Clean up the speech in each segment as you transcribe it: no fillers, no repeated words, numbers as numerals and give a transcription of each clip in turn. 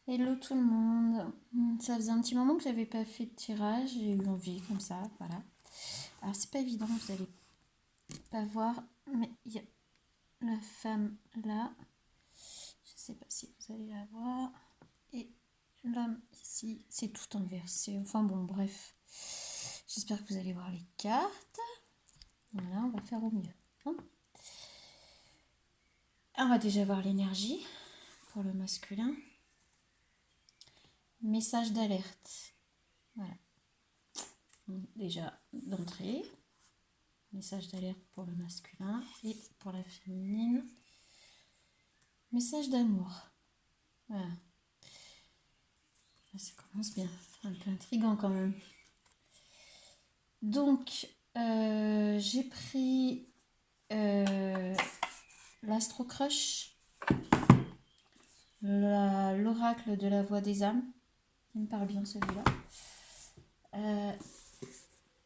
Hello tout le monde. Ça faisait un petit moment que j'avais pas fait de tirage, j'ai eu envie comme ça, voilà. Alors c'est pas évident, vous allez pas voir, mais il y a la femme là. Je sais pas si vous allez la voir. Et l'homme ici, c'est tout inversé. Enfin bon, bref. J'espère que vous allez voir les cartes. Voilà, on va faire au mieux, hein. On va déjà voir l'énergie pour le masculin. Message d'alerte. Voilà. Donc, déjà d'entrée. Message d'alerte pour le masculin et pour la féminine. Message d'amour. Voilà. Ça commence bien. Un peu intriguant quand même. Donc, j'ai pris l'Astro Crush, l'oracle de la voix des âmes. Il me parle bien celui-là.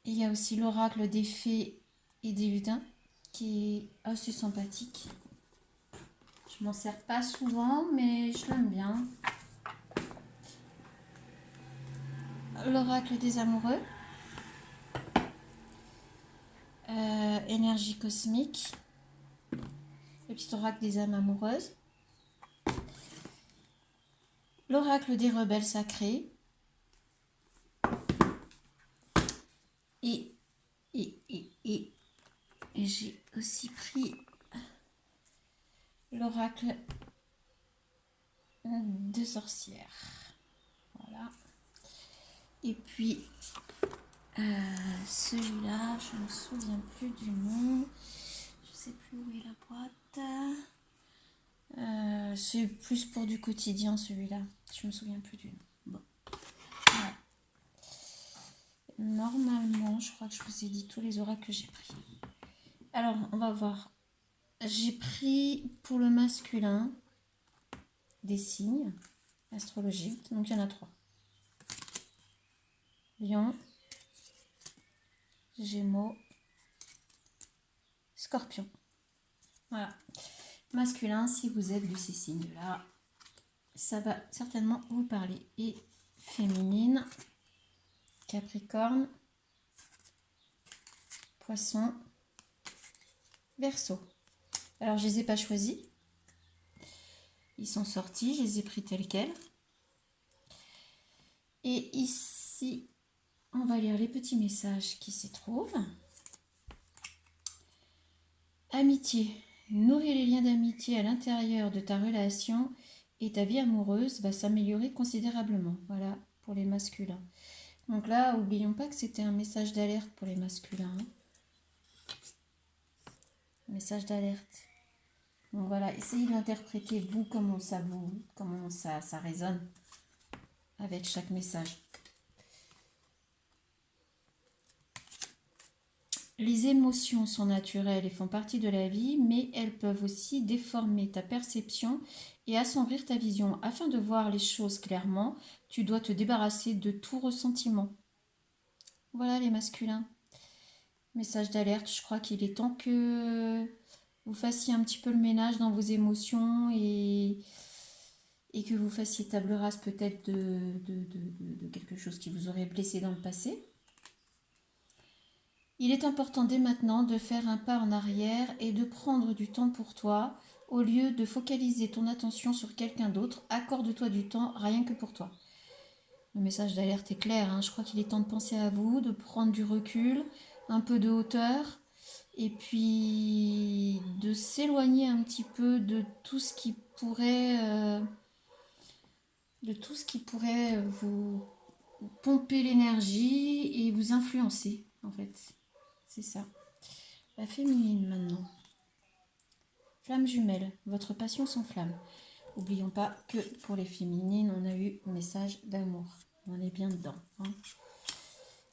Il y a aussi l'oracle des fées et des lutins qui est assez sympathique. Je m'en sers pas souvent, mais je l'aime bien. L'oracle des amoureux. Énergie cosmique. Le petit oracle des âmes amoureuses. L'oracle des rebelles sacrés. Et j'ai aussi pris l'oracle de sorcières. Voilà. Et puis celui-là, je ne me souviens plus du nom. Je ne sais plus où est la boîte. C'est plus pour du quotidien celui-là. Je me souviens plus du nom. Bon. Voilà. Normalement, je crois que je vous ai dit tous les oracles que j'ai pris. Alors, on va voir. J'ai pris pour le masculin des signes astrologiques. Donc, il y en a 3. Lion, Gémeaux, Scorpion. Voilà. Masculin, si vous êtes de ces signes-là, ça va certainement vous parler. Et féminine, Capricorne, Poisson, Verseau. Alors, je les ai pas choisis. Ils sont sortis, je les ai pris tels quels. Et ici, on va lire les petits messages qui s'y trouvent. Amitié. Nourrir les liens d'amitié à l'intérieur de ta relation et ta vie amoureuse va s'améliorer considérablement. Voilà, pour les masculins. Donc là, n'oublions pas que c'était un message d'alerte pour les masculins. Message d'alerte. Donc voilà, essayez de l'interpréter, vous, comment ça résonne avec chaque message. Les émotions sont naturelles et font partie de la vie, mais elles peuvent aussi déformer ta perception et assombrir ta vision. Afin de voir les choses clairement, tu dois te débarrasser de tout ressentiment. Voilà les masculins. Message d'alerte, je crois qu'il est temps que vous fassiez un petit peu le ménage dans vos émotions et que vous fassiez table rase peut-être de quelque chose qui vous aurait blessé dans le passé. Il est important dès maintenant de faire un pas en arrière et de prendre du temps pour toi. Au lieu de focaliser ton attention sur quelqu'un d'autre, accorde-toi du temps rien que pour toi. Le message d'alerte est clair, hein. Je crois qu'il est temps de penser à vous, de prendre du recul, un peu de hauteur, et puis de s'éloigner un petit peu de tout ce qui pourrait, vous pomper l'énergie et vous influencer, en fait. C'est ça. La féminine maintenant. Flamme jumelle, votre passion s'enflamme. N'oublions pas que pour les féminines, on a eu un message d'amour. On est bien dedans, hein.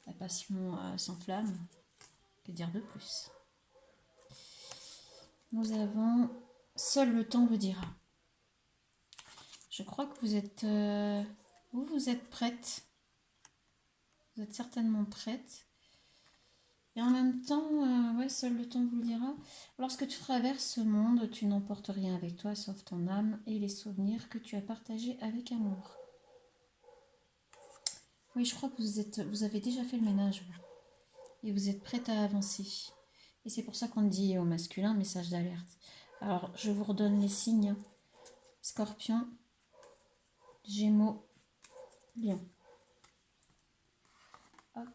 La passion s'enflamme. Que dire de plus? Nous avons seul le temps le dira. Je crois que vous êtes prête. Vous êtes certainement prête. Et en même temps, ouais, seul le temps vous le dira. Lorsque tu traverses ce monde, tu n'emportes rien avec toi sauf ton âme et les souvenirs que tu as partagés avec amour. Oui, je crois que vous avez déjà fait le ménage, vous, et vous êtes prête à avancer. Et c'est pour ça qu'on dit au masculin message d'alerte. Alors, je vous redonne les signes. Scorpion, Gémeaux, Lion. Hop,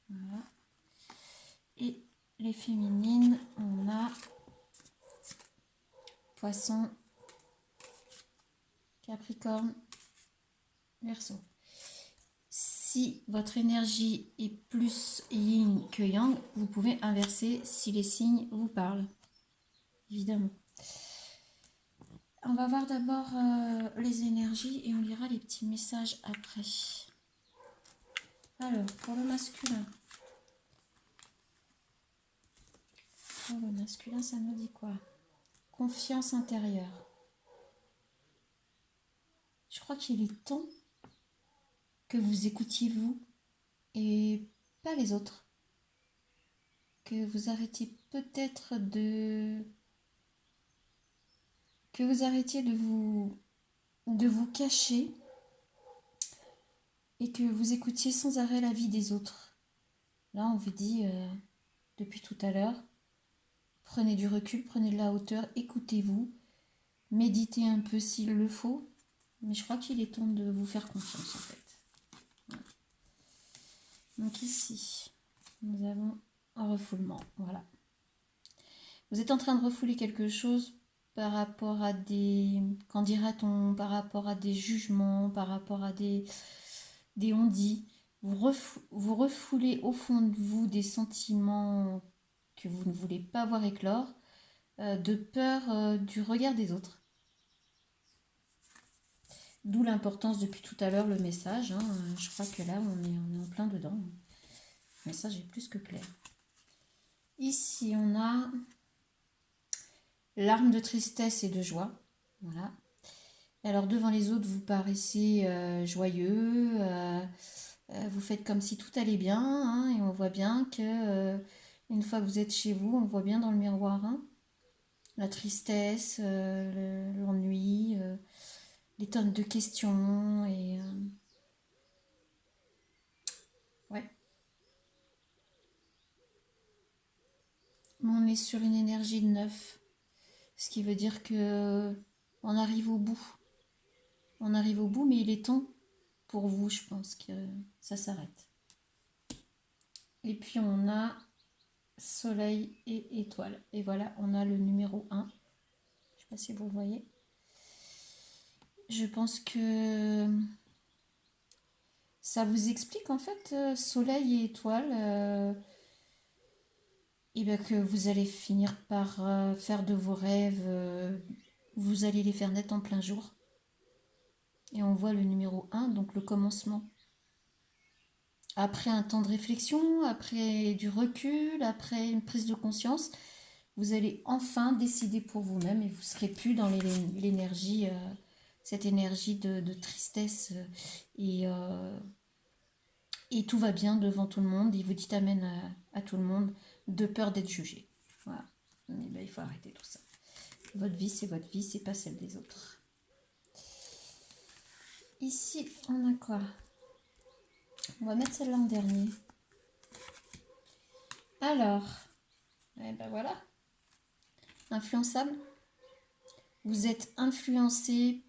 voilà. Et les féminines, on a Poisson, Capricorne, Verseau. Si votre énergie est plus yin que yang, vous pouvez inverser si les signes vous parlent, évidemment. On va voir d'abord les énergies et on lira les petits messages après. Alors, pour le masculin. Pour le masculin, ça nous dit quoi? Confiance intérieure. Je crois qu'il est temps que vous écoutiez vous et pas les autres. Que vous arrêtiez peut-être de... Que vous arrêtiez de vous cacher et que vous écoutiez sans arrêt la vie des autres. Là, on vous dit, depuis tout à l'heure, prenez du recul, prenez de la hauteur, écoutez-vous, méditez un peu s'il le faut, mais je crois qu'il est temps de vous faire confiance en fait. Voilà. Donc ici, nous avons un refoulement, voilà. Vous êtes en train de refouler quelque chose par rapport à des, qu'en dira-t-on, par rapport à des jugements, par rapport à des on-dit. Vous refoulez au fond de vous des sentiments que vous ne voulez pas voir éclore, de peur du regard des autres. D'où l'importance depuis tout à l'heure, le message. Hein. Je crois que là, on est en plein dedans. Le message est plus que clair. Ici, on a larmes de tristesse et de joie. Voilà. Alors, devant les autres, vous paraissez joyeux. Vous faites comme si tout allait bien. Hein, et on voit bien que, une fois que vous êtes chez vous, on voit bien dans le miroir hein, la tristesse, l'ennui, les tonnes de questions. Et ouais. On est sur une énergie de 9, ce qui veut dire que on arrive au bout. On arrive au bout, mais il est temps pour vous, je pense, que ça s'arrête. Et puis on a soleil et étoile. Et voilà, on a le numéro 1. Je ne sais pas si vous le voyez. Je pense que ça vous explique en fait, soleil et étoile, et bien que vous allez finir par faire de vos rêves, vous allez les faire naître en plein jour. Et on voit le numéro 1, donc le commencement. Après un temps de réflexion, après du recul, après une prise de conscience, vous allez enfin décider pour vous-même et vous ne serez plus dans l'énergie, cette énergie de tristesse et tout va bien devant tout le monde. Et vous dites amen à tout le monde de peur d'être jugé. Voilà. Et ben, il faut arrêter tout ça. Votre vie, c'est pas celle des autres. Ici, on a quoi? On va mettre celle-là en dernier. Alors, eh ben voilà. Influençable. Vous êtes influencé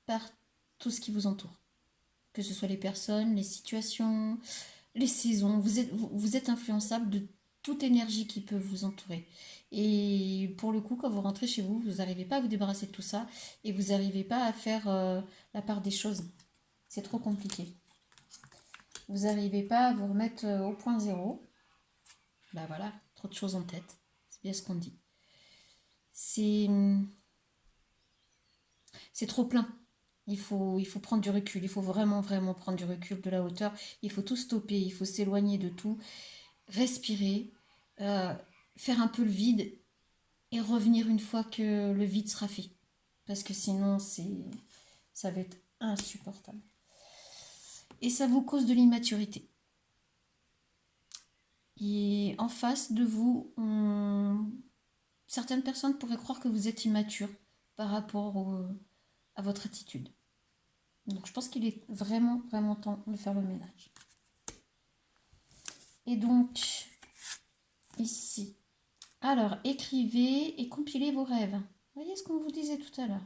par tout ce qui vous entoure. Que ce soit les personnes, les situations, les saisons. Vous êtes influençable de toute énergie qui peut vous entourer. Et pour le coup, quand vous rentrez chez vous, vous n'arrivez pas à vous débarrasser de tout ça et vous n'arrivez pas à faire la part des choses. C'est trop compliqué. Vous n'arrivez pas à vous remettre au point zéro. Ben voilà, trop de choses en tête. C'est bien ce qu'on dit. C'est trop plein. Il faut prendre du recul. Il faut vraiment, vraiment prendre du recul, de la hauteur. Il faut tout stopper. Il faut s'éloigner de tout. Respirer. Faire un peu le vide. Et revenir une fois que le vide sera fait. Parce que sinon, ça va être insupportable. Et ça vous cause de l'immaturité. Et en face de vous, certaines personnes pourraient croire que vous êtes immature par rapport à votre attitude. Donc je pense qu'il est vraiment, vraiment temps de faire le ménage. Et donc, ici. Alors, écrivez et compilez vos rêves. Vous voyez ce qu'on vous disait tout à l'heure.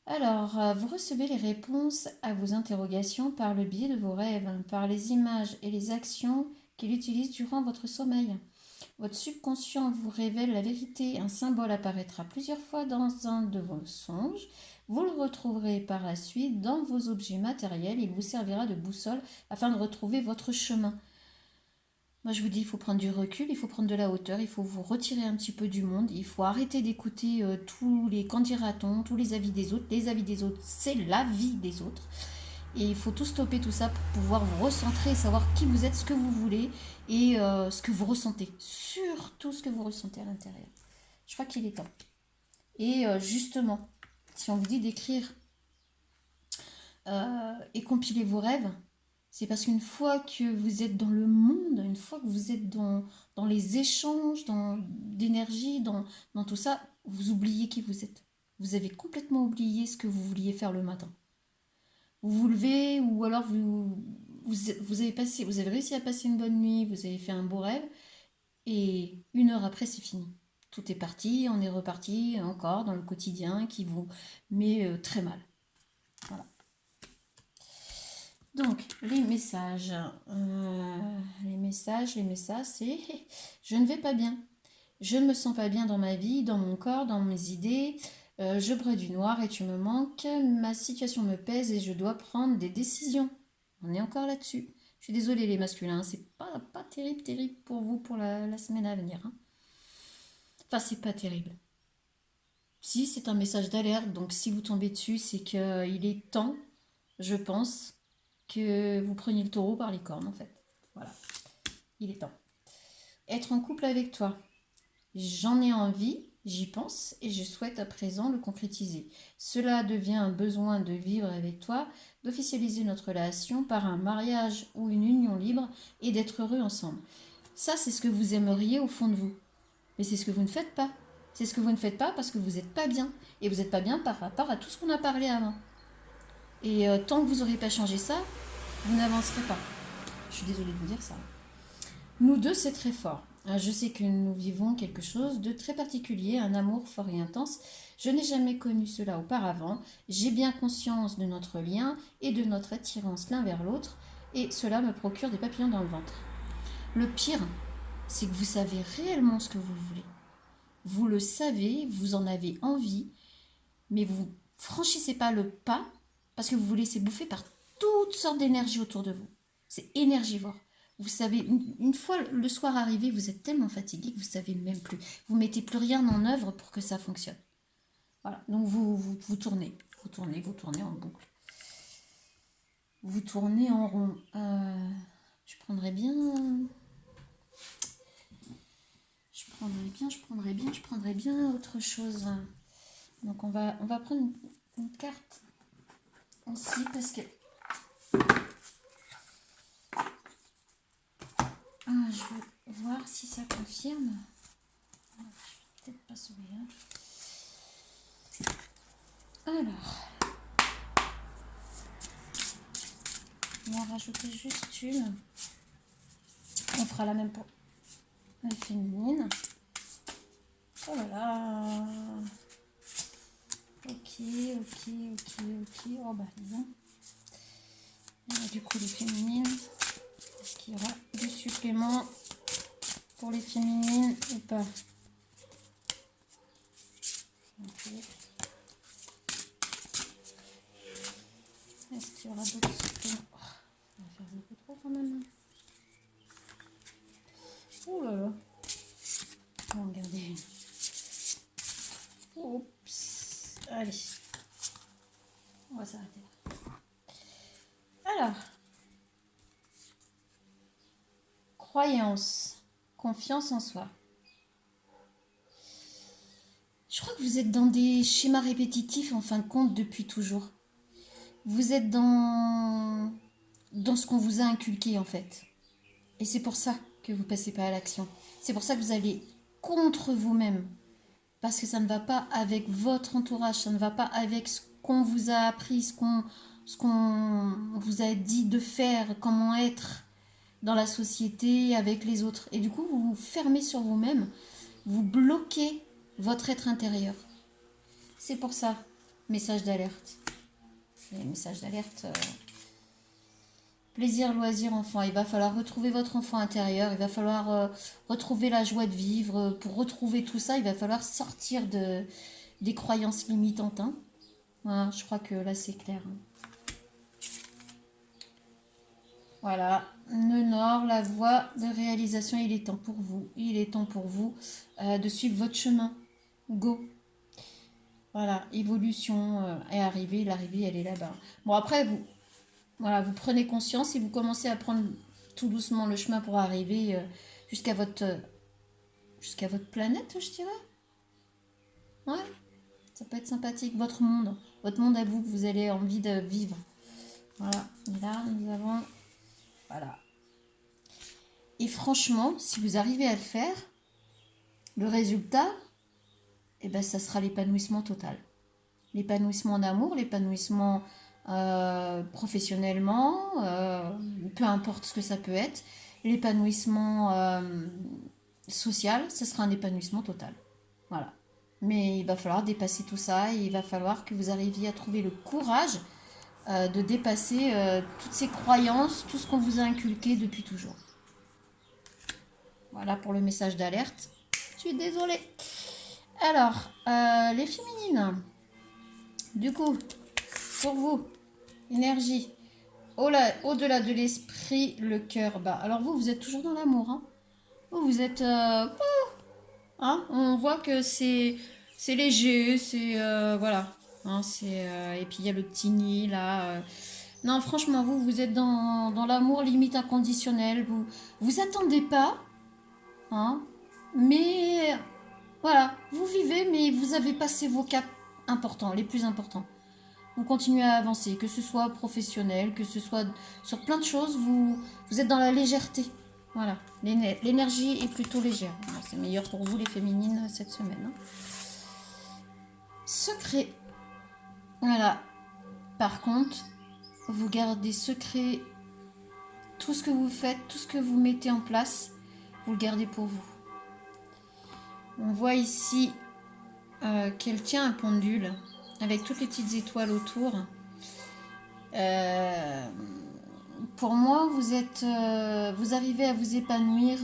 Alors, vous recevez les réponses à vos interrogations par le biais de vos rêves, par les images et les actions qu'il utilise durant votre sommeil. Votre subconscient vous révèle la vérité. Un symbole apparaîtra plusieurs fois dans un de vos songes. Vous le retrouverez par la suite dans vos objets matériels. Il vous servira de boussole afin de retrouver votre chemin. Moi, je vous dis, il faut prendre du recul, il faut prendre de la hauteur, il faut vous retirer un petit peu du monde, il faut arrêter d'écouter tous les qu'en dira-t-on, tous les avis des autres. Les avis des autres, c'est la vie des autres. Et il faut tout stopper tout ça pour pouvoir vous recentrer et savoir qui vous êtes, ce que vous voulez et ce que vous ressentez. Surtout ce que vous ressentez à l'intérieur. Je crois qu'il est temps. Et justement, si on vous dit d'écrire et compiler vos rêves, c'est parce qu'une fois que vous êtes dans le monde, une fois que vous êtes dans les échanges, d'énergie, dans tout ça, vous oubliez qui vous êtes. Vous avez complètement oublié ce que vous vouliez faire le matin. Vous vous levez ou alors vous avez réussi à passer une bonne nuit, vous avez fait un beau rêve et 1 heure après c'est fini. Tout est parti, on est reparti encore dans le quotidien qui vous met très mal. Voilà. Donc, les messages, c'est je ne vais pas bien. Je ne me sens pas bien dans ma vie, dans mon corps, dans mes idées. Je brûle du noir et tu me manques. Ma situation me pèse et je dois prendre des décisions. On est encore là-dessus. Je suis désolée les masculins, c'est pas terrible pour vous pour la semaine à venir. Hein. Enfin, c'est pas terrible. Si, c'est un message d'alerte, donc si vous tombez dessus, c'est qu'il est temps, je pense, que vous preniez le taureau par les cornes en fait. Voilà, il est temps. Être en couple avec toi. J'en ai envie, j'y pense et je souhaite à présent le concrétiser. Cela devient un besoin de vivre avec toi, d'officialiser notre relation par un mariage ou une union libre et d'être heureux ensemble. Ça, c'est ce que vous aimeriez au fond de vous. Mais c'est ce que vous ne faites pas. C'est ce que vous ne faites pas parce que vous n'êtes pas bien. Et vous n'êtes pas bien par rapport à tout ce qu'on a parlé avant. Et tant que vous n'aurez pas changé ça, vous n'avancerez pas. Je suis désolée de vous dire ça. Nous deux, c'est très fort. Je sais que nous vivons quelque chose de très particulier, un amour fort et intense. Je n'ai jamais connu cela auparavant. J'ai bien conscience de notre lien et de notre attirance l'un vers l'autre, et cela me procure des papillons dans le ventre. Le pire, c'est que vous savez réellement ce que vous voulez. Vous le savez, vous en avez envie, mais vous franchissez pas le pas parce que vous vous laissez bouffer par toutes sortes d'énergie autour de vous. C'est énergivore. Vous savez, une fois le soir arrivé, vous êtes tellement fatigué que vous ne savez même plus. Vous ne mettez plus rien en œuvre pour que ça fonctionne. Voilà, donc vous tournez en boucle. Vous tournez en rond. Je prendrais bien autre chose. Donc on va prendre une carte aussi parce que je veux voir si ça confirme. Je vais peut-être pas sauver. Hein. Alors, on va rajouter juste une. On fera la même pour les féminines. Oh là là. Ok. Oh bah disons. Du coup les féminines. Est-ce qu'il y aura du supplément pour les féminines ou pas? Ok. Est-ce qu'il y aura d'autres suppléments? On va faire beaucoup trop quand même. Oh là là. On va en garder une. Oups. Allez. On va s'arrêter là. Alors. Croyance. Confiance en soi. Je crois que vous êtes dans des schémas répétitifs en fin de compte depuis toujours. Vous êtes dans ce qu'on vous a inculqué en fait. Et c'est pour ça que vous ne passez pas à l'action. C'est pour ça que vous allez contre vous-même. Parce que ça ne va pas avec votre entourage, ça ne va pas avec ce qu'on vous a appris, ce qu'on vous a dit de faire, comment être dans la société, avec les autres. Et du coup, vous vous fermez sur vous-même, vous bloquez votre être intérieur. C'est pour ça, message d'alerte. Les messages d'alerte, plaisir, loisir, enfant. Il va falloir retrouver votre enfant intérieur, il va falloir retrouver la joie de vivre. Pour retrouver tout ça, il va falloir sortir des croyances limitantes. Hein. Voilà, je crois que là, c'est clair. Voilà, le Nord, la voie de réalisation, il est temps pour vous. Il est temps pour vous de suivre votre chemin. Go. Voilà, évolution est arrivée, l'arrivée, elle est là-bas. Bon, après, voilà, vous prenez conscience et vous commencez à prendre tout doucement le chemin pour arriver jusqu'à votre planète, je dirais. Ouais, ça peut être sympathique. Votre monde à vous que vous avez envie de vivre. Voilà, et là, nous avons... Voilà. Et franchement, si vous arrivez à le faire, le résultat, eh ben, ça sera l'épanouissement total. L'épanouissement en amour, l'épanouissement professionnellement, peu importe ce que ça peut être, l'épanouissement social, ce sera un épanouissement total. Voilà. Mais il va falloir dépasser tout ça et il va falloir que vous arriviez à trouver le courage de dépasser toutes ces croyances, tout ce qu'on vous a inculqué depuis toujours. Voilà pour le message d'alerte. Je suis désolée. Alors, les féminines, du coup, pour vous, énergie, au-delà de l'esprit, le cœur bas. Alors vous êtes toujours dans l'amour. Hein. Vous êtes... hein, on voit que c'est léger, c'est... voilà. Hein, et puis il y a le petit nid là. Non, franchement, vous êtes dans l'amour limite inconditionnel. Vous attendez pas. Hein, mais voilà, vous vivez, mais vous avez passé vos caps importants, les plus importants. Vous continuez à avancer, que ce soit professionnel, que ce soit sur plein de choses, vous êtes dans la légèreté. Voilà, l'énergie est plutôt légère. C'est meilleur pour vous les féminines cette semaine. Hein. Secret. Voilà. Par contre, vous gardez secret tout ce que vous faites, tout ce que vous mettez en place, vous le gardez pour vous. On voit ici qu'elle tient un pendule avec toutes les petites étoiles autour. Pour moi, vous arrivez à vous épanouir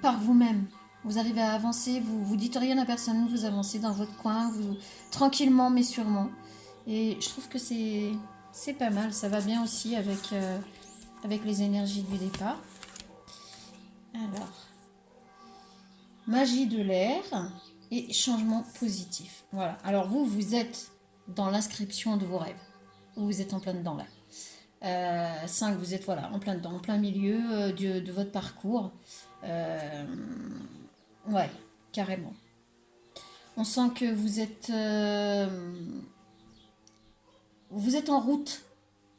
par vous-même. Vous arrivez à avancer, vous dites rien à personne, vous avancez dans votre coin, tranquillement mais sûrement. Et je trouve que c'est pas mal, ça va bien aussi avec les énergies du départ. Alors, magie de l'air et changement positif. Voilà. Alors vous êtes dans l'inscription de vos rêves. Vous êtes en plein dedans là. 5, vous êtes voilà, en plein dedans, en plein milieu de votre parcours. Ouais, carrément. On sent que vous êtes en route.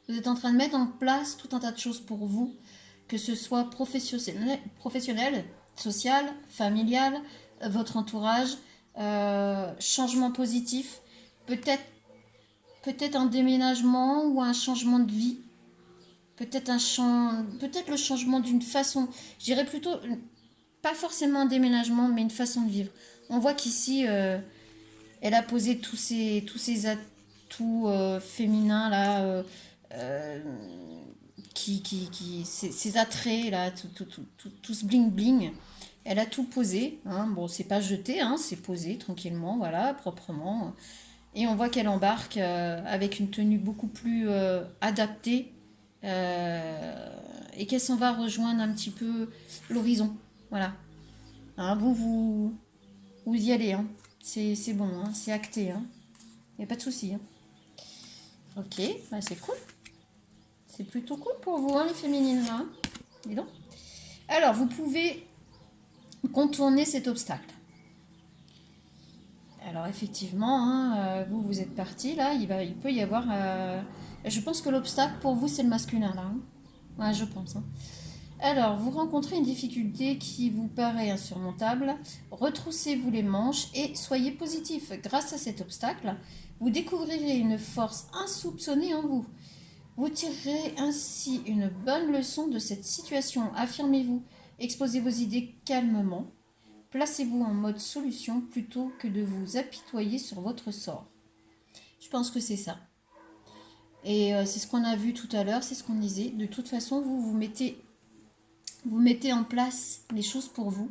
Vous êtes en train de mettre en place tout un tas de choses pour vous, que ce soit professionnel, social, familial, votre entourage, changement positif, peut-être un déménagement ou un changement de vie, peut-être le changement d'une façon, je dirais plutôt, pas forcément un déménagement, mais une façon de vivre. On voit qu'ici, elle a posé tous ces atouts féminins là, ces attraits là, tout ce bling bling. Elle a tout posé. Hein. Bon, c'est pas jeté, hein, c'est posé tranquillement, voilà, proprement. Et on voit qu'elle embarque avec une tenue beaucoup plus adaptée et qu'elle s'en va rejoindre un petit peu l'horizon. Voilà. Hein, vous y allez. Hein. C'est bon, hein, c'est acté. Hein. Il n'y a pas de souci. Hein. Ok, bah c'est cool. C'est plutôt cool pour vous, hein, les féminines. Là. Dis donc. Alors, vous pouvez contourner cet obstacle. Alors effectivement, hein, vous êtes parti là, il peut y avoir... je pense que l'obstacle pour vous c'est le masculin là. Hein. Ouais, je pense. Hein. Alors, vous rencontrez une difficulté qui vous paraît insurmontable. Retroussez-vous les manches et soyez positif. Grâce à cet obstacle, vous découvrirez une force insoupçonnée en vous. Vous tirerez ainsi une bonne leçon de cette situation. Affirmez-vous, exposez vos idées calmement. Placez-vous en mode solution plutôt que de vous apitoyer sur votre sort. Je pense que c'est ça. Et c'est ce qu'on a vu tout à l'heure, c'est ce qu'on disait. De toute façon, vous mettez en place les choses pour vous.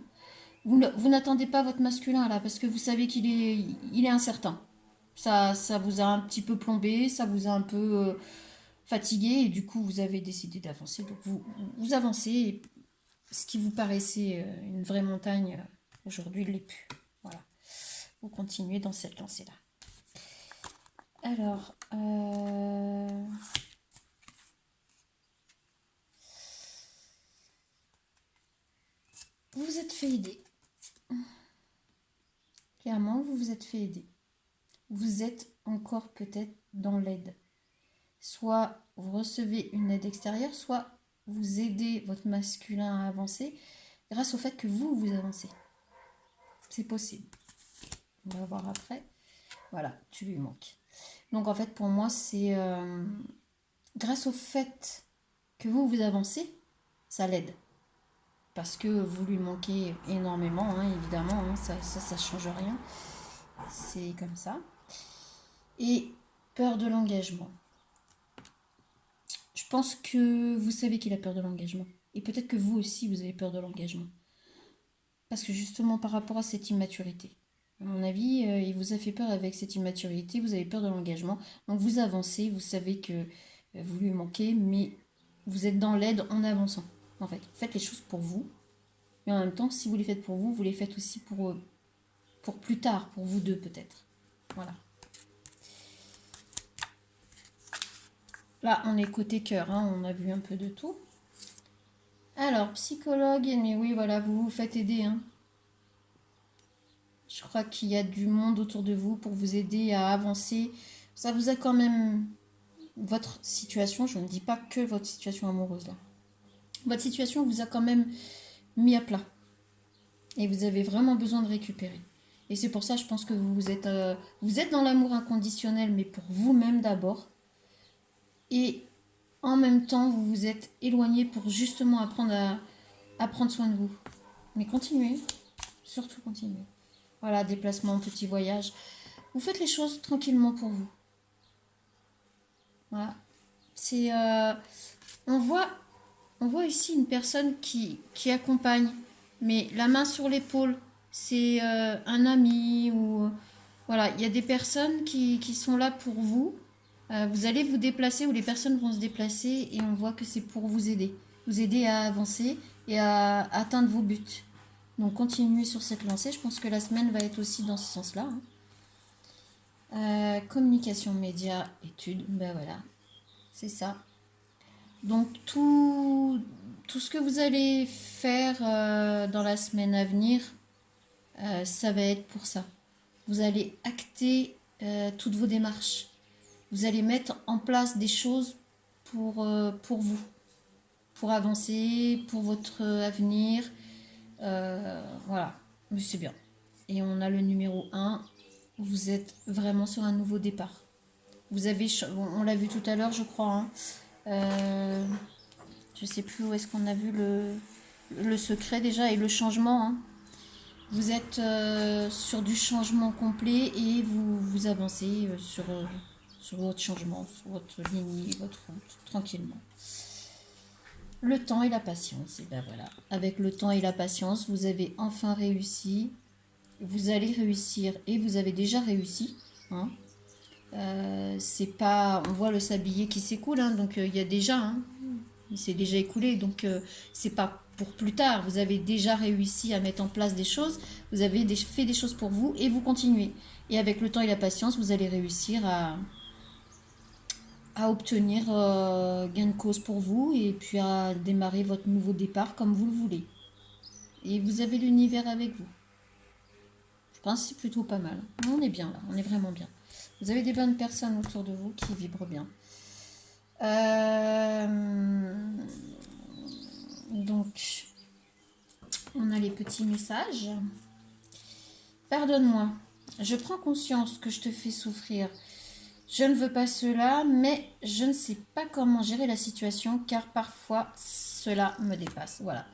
Vous n'attendez pas votre masculin là, parce que vous savez il est incertain. Ça vous a un petit peu plombé, ça vous a un peu fatigué, et du coup, vous avez décidé d'avancer. Donc, vous avancez, et ce qui vous paraissait une vraie montagne, aujourd'hui, ne l'est plus. Voilà. Vous continuez dans cette lancée-là. Alors, vous vous êtes fait aider. Clairement, vous vous êtes fait aider. Vous êtes encore peut-être dans l'aide. Soit vous recevez une aide extérieure, soit vous aidez votre masculin à avancer grâce au fait que vous avancez. C'est possible. On va voir après. Voilà, tu lui manques. Donc en fait, pour moi, c'est grâce au fait que vous avancez, ça l'aide. Parce que vous lui manquez énormément, hein, évidemment, hein, ça change rien. C'est comme ça. Et peur de l'engagement. Je pense que vous savez qu'il a peur de l'engagement. Et peut-être que vous aussi, vous avez peur de l'engagement. Parce que justement, par rapport à cette immaturité. À mon avis, il vous a fait peur avec cette immaturité, vous avez peur de l'engagement. Donc vous avancez, vous savez que vous lui manquez, mais vous êtes dans l'aide en avançant. En fait, faites les choses pour vous. Mais en même temps, si vous les faites pour vous, vous les faites aussi pour plus tard, pour vous deux peut-être. Voilà. Là, on est côté cœur, hein, on a vu un peu de tout. Alors, psychologue, mais oui, voilà, vous vous faites aider. Hein. Je crois qu'il y a du monde autour de vous pour vous aider à avancer. Ça vous a quand même... Votre situation, je ne dis pas que votre situation amoureuse là. Votre situation vous a quand même mis à plat. Et vous avez vraiment besoin de récupérer. Et c'est pour ça, je pense que vous êtes dans l'amour inconditionnel, mais pour vous-même d'abord. Et en même temps, vous vous êtes éloigné pour justement apprendre à prendre soin de vous. Mais continuez, surtout continuez. Voilà, déplacement, petit voyage. Vous faites les choses tranquillement pour vous. Voilà. C'est, on voit, on voit ici une personne qui accompagne, mais la main sur l'épaule, c'est un ami ou voilà, il y a des personnes qui sont là pour vous. Vous allez vous déplacer ou les personnes vont se déplacer et on voit que c'est pour vous aider à avancer et à atteindre vos buts. Donc continuez sur cette lancée. Je pense que la semaine va être aussi dans ce sens-là. Hein. Communication, médias, études, ben voilà, c'est ça. Donc tout ce que vous allez faire dans la semaine à venir, ça va être pour ça. Vous allez acter toutes vos démarches. Vous allez mettre en place des choses pour vous, pour avancer, pour votre avenir. Voilà, mais c'est bien. Et on a le numéro 1. Vous êtes vraiment sur un nouveau départ. Vous avez, on l'a vu tout à l'heure, je crois. Hein. Euh, je sais plus où est-ce qu'on a vu le secret déjà et le changement. Hein. Vous êtes sur du changement complet et vous avancez sur votre changement, sur votre ligne, votre route, tranquillement. Le temps et la patience, et ben voilà. Avec le temps et la patience, vous avez enfin réussi. Vous allez réussir et vous avez déjà réussi. Hein. C'est pas, on voit le sablier qui s'écoule, hein, donc il y a déjà, hein, il s'est déjà écoulé, donc c'est pas pour plus tard. Vous avez déjà réussi à mettre en place des choses, vous avez fait des choses pour vous et vous continuez. Et avec le temps et la patience, vous allez réussir à obtenir gain de cause pour vous et puis à démarrer votre nouveau départ comme vous le voulez. Et vous avez l'univers avec vous. Je pense que c'est plutôt pas mal. On est bien là, on est vraiment bien. Vous avez des bonnes personnes autour de vous qui vibrent bien. Donc, on a les petits messages. Pardonne-moi, je prends conscience que je te fais souffrir. Je ne veux pas cela, mais je ne sais pas comment gérer la situation car parfois cela me dépasse. Voilà.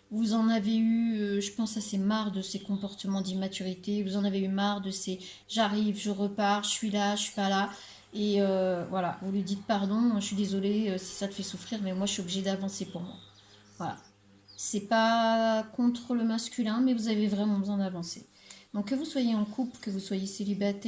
Vous en avez eu, je pense, assez marre de ces comportements d'immaturité. Vous en avez eu marre de ces j'arrive, je repars, je suis là, je suis pas là. Et voilà, vous lui dites pardon, je suis désolée si ça te fait souffrir, mais moi je suis obligée d'avancer pour moi. Voilà. C'est pas contre le masculin, mais vous avez vraiment besoin d'avancer. Donc que vous soyez en couple, que vous soyez célibataire,